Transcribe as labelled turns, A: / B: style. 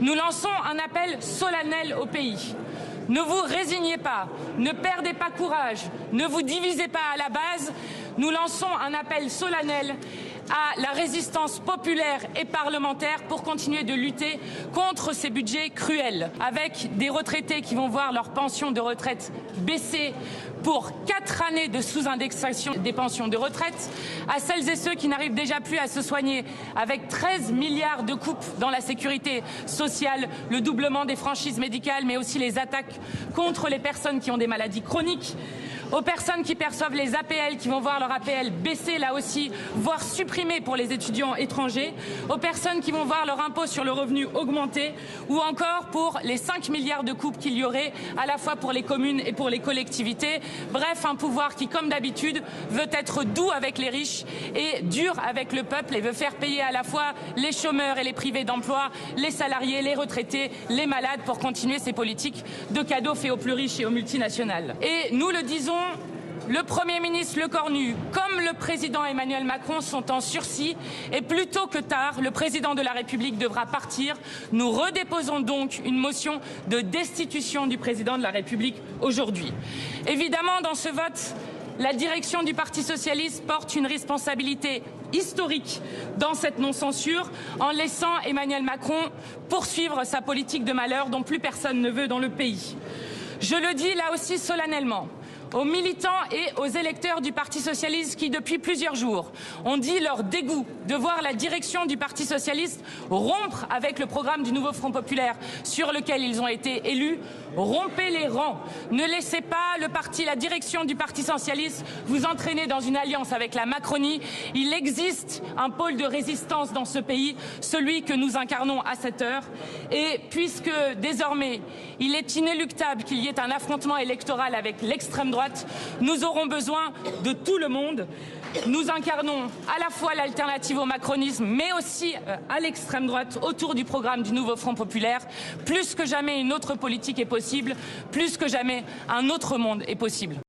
A: Nous lançons un appel solennel au pays. Ne vous résignez pas, ne perdez pas courage, ne vous divisez pas à la base. Nous lançons un appel solennel à la résistance populaire et parlementaire pour continuer de lutter contre ces budgets cruels, avec des retraités qui vont voir leur pension de retraite baisser pour 4 années de sous-indexation des pensions de retraite, à celles et ceux qui n'arrivent déjà plus à se soigner avec 13 milliards de coupes dans la sécurité sociale, le doublement des franchises médicales, mais aussi les attaques contre les personnes qui ont des maladies chroniques, aux personnes qui perçoivent les APL, qui vont voir leur APL baisser là aussi, voire supprimer pour les étudiants étrangers, aux personnes qui vont voir leur impôt sur le revenu augmenter, ou encore pour les 5 milliards de coupes qu'il y aurait à la fois pour les communes et pour les collectivités. Bref, un pouvoir qui, comme d'habitude, veut être doux avec les riches et dur avec le peuple et veut faire payer à la fois les chômeurs et les privés d'emploi, les salariés, les retraités, les malades pour continuer ces politiques de cadeaux faits aux plus riches et aux multinationales. Et nous le disons, le Premier ministre Lecornu, comme le président Emmanuel Macron, sont en sursis et plus tôt que tard, le président de la République devra partir. Nous redéposons donc une motion de destitution du président de la République aujourd'hui. Évidemment, dans ce vote, la direction du Parti socialiste porte une responsabilité historique dans cette non-censure en laissant Emmanuel Macron poursuivre sa politique de malheur dont plus personne ne veut dans le pays. Je le dis là aussi solennellement aux militants et aux électeurs du Parti socialiste qui, depuis plusieurs jours, ont dit leur dégoût de voir la direction du Parti socialiste rompre avec le programme du nouveau Front populaire sur lequel ils ont été élus. Rompez les rangs. Ne laissez pas la direction du Parti socialiste vous entraîner dans une alliance avec la Macronie. Il existe un pôle de résistance dans ce pays, celui que nous incarnons à cette heure. Et puisque désormais, il est inéluctable qu'il y ait un affrontement électoral avec l'extrême droite, nous aurons besoin de tout le monde. Nous incarnons à la fois l'alternative au macronisme, mais aussi à l'extrême droite autour du programme du nouveau Front populaire. Plus que jamais, une autre politique est possible. Plus que jamais, un autre monde est possible.